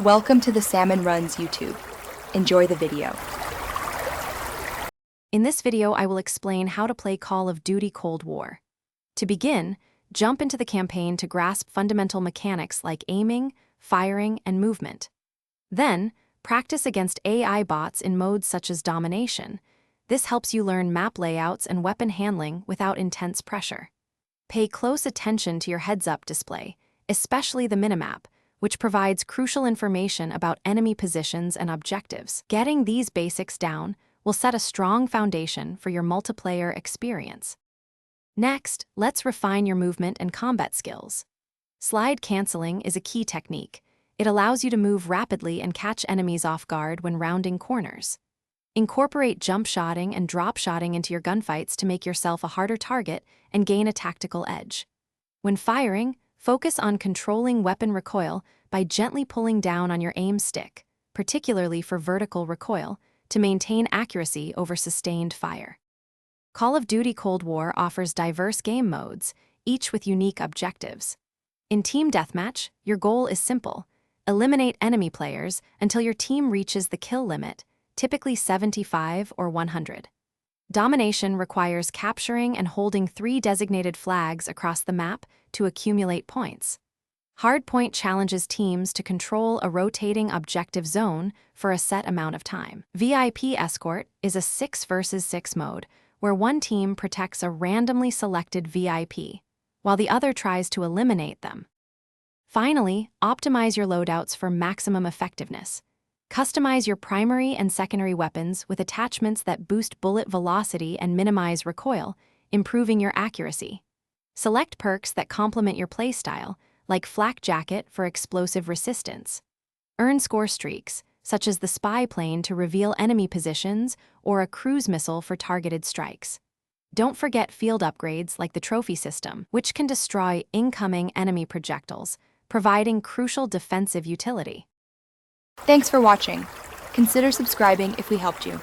Welcome to the Salmon Runs YouTube. Enjoy the video. In this video, I will explain how to play Call of Duty Cold War. To begin, jump into the campaign to grasp fundamental mechanics like aiming, firing, and movement. Then, practice against AI bots in modes such as domination. This helps you learn map layouts and weapon handling without intense pressure. Pay close attention to your heads-up display, especially the minimap, which provides crucial information about enemy positions and objectives. Getting these basics down will set a strong foundation for your multiplayer experience. Next, let's refine your movement and combat skills. Slide canceling is a key technique. It allows you to move rapidly and catch enemies off guard when rounding corners. Incorporate jump shotting and drop shotting into your gunfights to make yourself a harder target and gain a tactical edge. When firing, focus on controlling weapon recoil by gently pulling down on your aim stick, particularly for vertical recoil, to maintain accuracy over sustained fire. Call of Duty Cold War offers diverse game modes, each with unique objectives. In Team Deathmatch, your goal is simple: eliminate enemy players until your team reaches the kill limit, typically 75 or 100. Domination requires capturing and holding 3 designated flags across the map to accumulate points. Hardpoint challenges teams to control a rotating objective zone for a set amount of time. VIP Escort is a 6 versus 6 mode where one team protects a randomly selected VIP, while the other tries to eliminate them. Finally, optimize your loadouts for maximum effectiveness. Customize your primary and secondary weapons with attachments that boost bullet velocity and minimize recoil, improving your accuracy. Select perks that complement your playstyle, like Flak Jacket for explosive resistance. Earn score streaks, such as the spy plane to reveal enemy positions or a cruise missile for targeted strikes. Don't forget field upgrades like the trophy system, which can destroy incoming enemy projectiles, providing crucial defensive utility. Thanks for watching. Consider subscribing if we helped you.